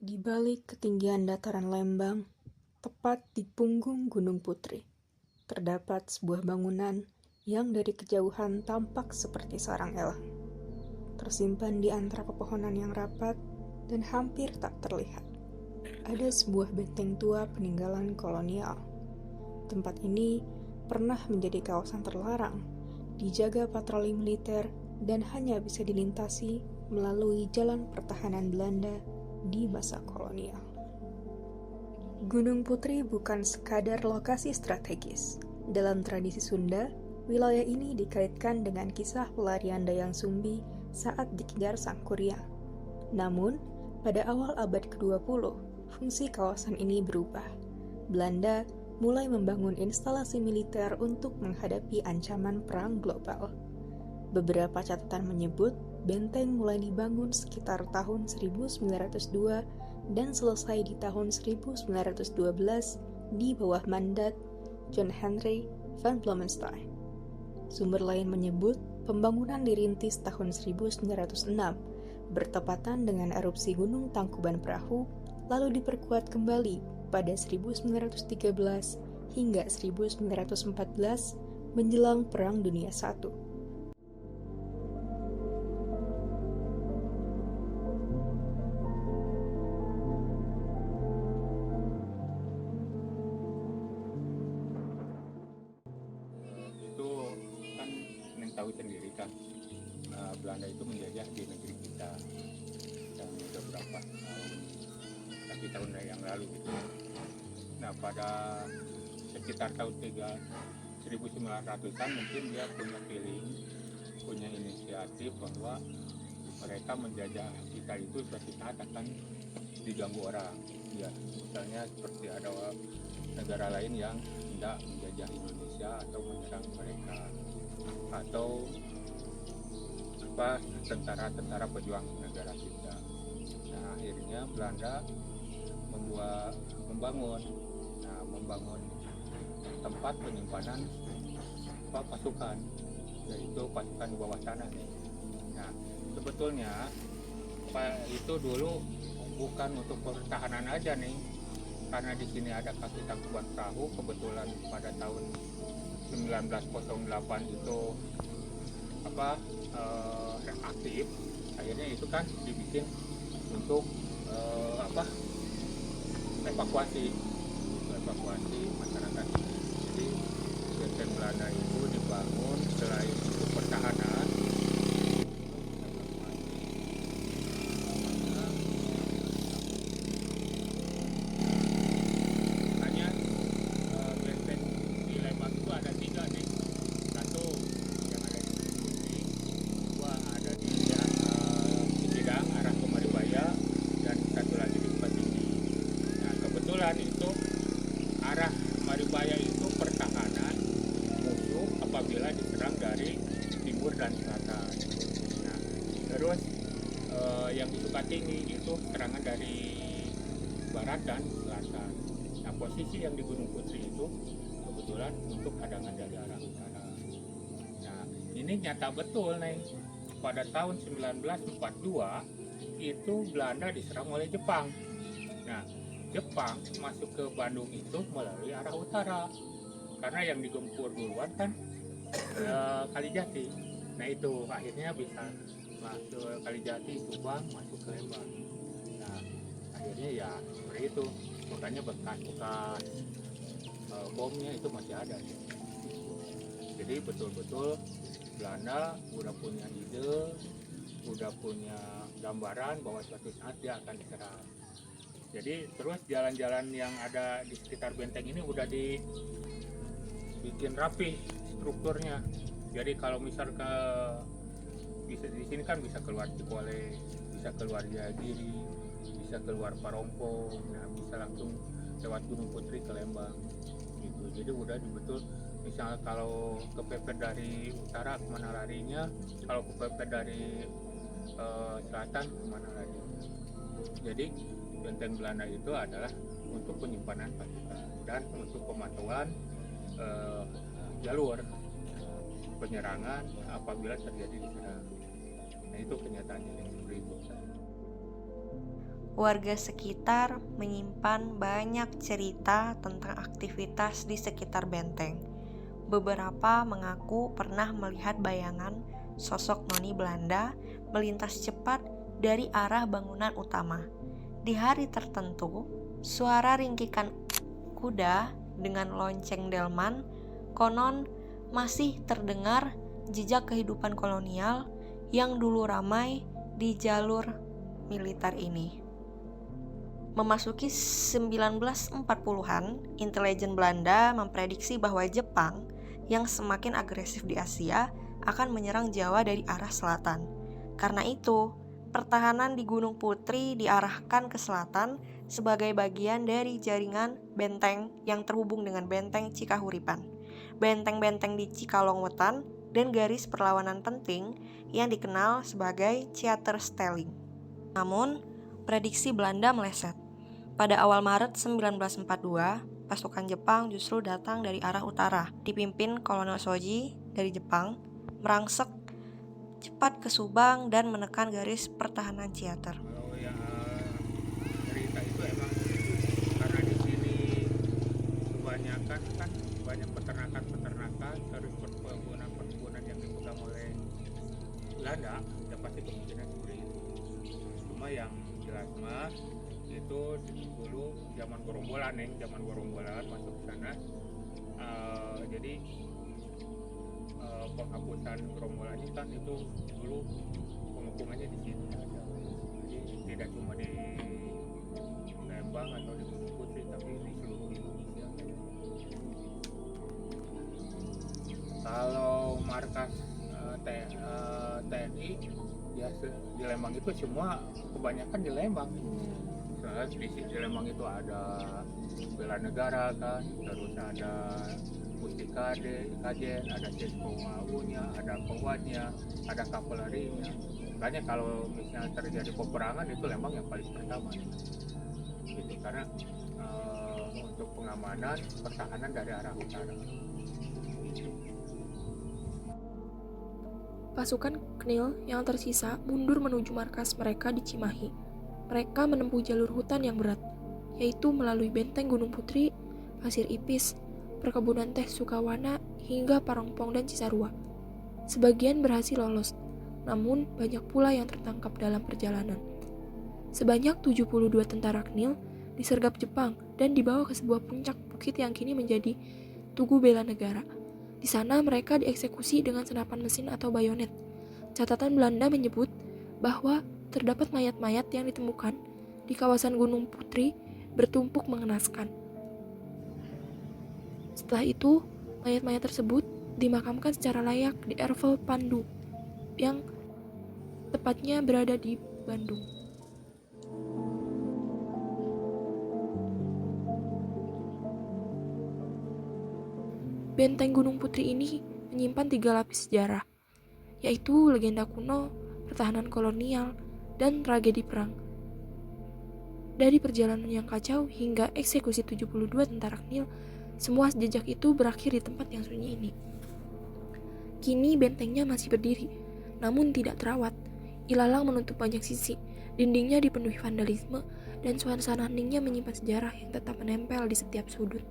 Di balik ketinggian dataran Lembang, tepat di punggung Gunung Putri, terdapat sebuah bangunan yang dari kejauhan tampak seperti sarang elang. Tersimpan di antara pepohonan yang rapat dan hampir tak terlihat, ada sebuah benteng tua peninggalan kolonial. Tempat ini pernah menjadi kawasan terlarang, dijaga patroli militer dan hanya bisa dilintasi melalui jalan pertahanan Belanda di masa kolonial. Gunung Putri bukan sekadar lokasi strategis. Dalam tradisi Sunda, wilayah ini dikaitkan dengan kisah pelarian Dayang Sumbi saat dikejar Sang Kuryang. Namun, pada awal abad ke-20, fungsi kawasan ini berubah. Belanda mulai membangun instalasi militer untuk menghadapi ancaman perang global. Beberapa catatan menyebut benteng mulai dibangun sekitar tahun 1902 dan selesai di tahun 1912 di bawah mandat John Henry van Blomenstein. Sumber lain menyebut pembangunan dirintis tahun 1906, bertepatan dengan erupsi Gunung Tangkuban Perahu, lalu diperkuat kembali pada 1913 hingga 1914 menjelang Perang Dunia I. Itu kan yang tahu sendiri kan, Belanda itu menjajah di negeri kita yang udah berapa tahun yang lalu gitu. Nah pada sekitar tahun 1900-an mungkin dia punya feeling, punya inisiatif bahwa mereka menjajah kita itu suatu saat akan diganggu orang. Ya, misalnya seperti ada negara lain yang tidak menjajah Indonesia atau menyerang mereka, atau tentara-tentara pejuang negara kita. Nah akhirnya Belanda membangun tempat penyimpanan pasukan, yaitu pasukan di bawah tanah nih. Nah sebetulnya itu dulu bukan untuk pertahanan aja nih, karena di sini ada kaki Tangkuban Perahu. Kebetulan pada tahun 1908 itu aktif, akhirnya itu kan dibikin untuk evakuasi masyarakat. Jadi benteng Belanda itu dibangun selain untuk pertahanan, hanya benteng di Lembang itu ada 3 nih. Satu yang ada di Putri, 2 ada di Cikidang arah ke Maribaya, dan 1 lagi di Bukit Tinggi. Nah kebetulan itu arah Maribaya itu pertahanan musuh apabila diserang dari timur dan selatan. Nah terus yang di Sukattinggi itu serangan dari barat dan selatan. Nah posisi yang di Gunung Putri itu kebetulan untuk cadangan dari arah utara. Nah ini nyata betul nih, pada tahun 1942 itu Belanda diserang oleh Jepang. Nah Jepang masuk ke Bandung itu melalui arah utara, karena yang digempur duluan kan Kalijati. Nah itu akhirnya bisa masuk Kalijati, Subang, masuk ke Lembang. Nah akhirnya ya seperti itu, makanya bekas-bekas bomnya itu masih ada. Jadi betul-betul Belanda udah punya ide, udah punya gambaran bahwa suatu saat dia akan diserang. Jadi terus jalan-jalan yang ada di sekitar benteng ini udah dibikin rapi strukturnya. Jadi kalau misal bisa di sini kan bisa keluar Cikole, bisa keluar Jayagiri, bisa keluar Parongpong, nah bisa langsung lewat Gunung Putri ke Lembang gitu. Jadi udah betul, misal kalau kepepet dari utara kemana larinya, kalau kepepet dari selatan kemana lagi. Jadi benteng Belanda itu adalah untuk penyimpanan pasukan dan untuk pemantauan jalur penyerangan apabila terjadi diserang. Nah itu kenyataannya seperti itu. warga sekitar menyimpan banyak cerita tentang aktivitas di sekitar benteng. Beberapa mengaku pernah melihat bayangan sosok noni Belanda melintas cepat dari arah bangunan utama. Di hari tertentu, suara ringkikan kuda dengan lonceng delman konon masih terdengar jejak kehidupan kolonial yang dulu ramai di jalur militer ini. Memasuki 1940-an, intelijen Belanda memprediksi bahwa Jepang yang semakin agresif di Asia akan menyerang Jawa dari arah selatan. Karena itu, pertahanan di Gunung Putri diarahkan ke selatan sebagai bagian dari jaringan benteng yang terhubung dengan benteng Cikahuripan, benteng-benteng di Cikalongwetan, dan garis perlawanan penting yang dikenal sebagai Theaterstelling. Namun, prediksi Belanda meleset. Pada awal Maret 1942, pasukan Jepang justru datang dari arah utara, dipimpin Kolonel Shoji dari Jepang, merangsek cepat ke Subang dan menekan garis pertahanan Ciater. Kalau yang cerita itu emang karena di sini kebanyakan kan banyak peternakan terus perkebunan yang dipegang oleh Belanda, ya pasti kemungkinan seperti itu. Cuma yang jelas mah itu dulu zaman gerombolan masuk ke sana, jadi penghapusan gerombolan ini kan itu dulu pemukimannya di sini aja, jadi tidak cuma di Lembang atau di Gunung Putri tapi di seluruh Indonesia. Kalau markas TNI ya di Lembang itu semua kebanyakan di Lembang. Di Lembang itu ada bela negara kan, terus ada Pustikade, Kajen, ada Sesko Awunya, ada Kowatnya, ada kavalerinya. Makanya kalau misalnya terjadi peperangan itu Lembang yang paling pertama. Gitu, karena untuk pengamanan pertahanan dari arah utara. Pasukan KNIL yang tersisa mundur menuju markas mereka di Cimahi. Mereka menempuh jalur hutan yang berat, yaitu melalui benteng Gunung Putri, Pasir Ipis, perkebunan teh Sukawana, hingga Parongpong dan Cisarua. Sebagian berhasil lolos, namun banyak pula yang tertangkap dalam perjalanan. Sebanyak 72 tentara KNIL disergap Jepang dan dibawa ke sebuah puncak bukit yang kini menjadi Tugu Bela Negara. Di sana mereka dieksekusi dengan senapan mesin atau bayonet. Catatan Belanda menyebut bahwa terdapat mayat-mayat yang ditemukan di kawasan Gunung Putri bertumpuk mengenaskan. Setelah itu, mayat-mayat tersebut dimakamkan secara layak di Ervel Pandu yang tepatnya berada di Bandung. Benteng Gunung Putri ini menyimpan 3 lapis sejarah, yaitu legenda kuno, pertahanan kolonial, dan tragedi perang. Dari perjalanan yang kacau hingga eksekusi 72 tentara KNIL, semua jejak itu berakhir di tempat yang sunyi ini. Kini bentengnya masih berdiri, namun tidak terawat. Ilalang menutup banyak sisi, dindingnya dipenuhi vandalisme, dan suasana heningnya menyimpan sejarah yang tetap menempel di setiap sudut.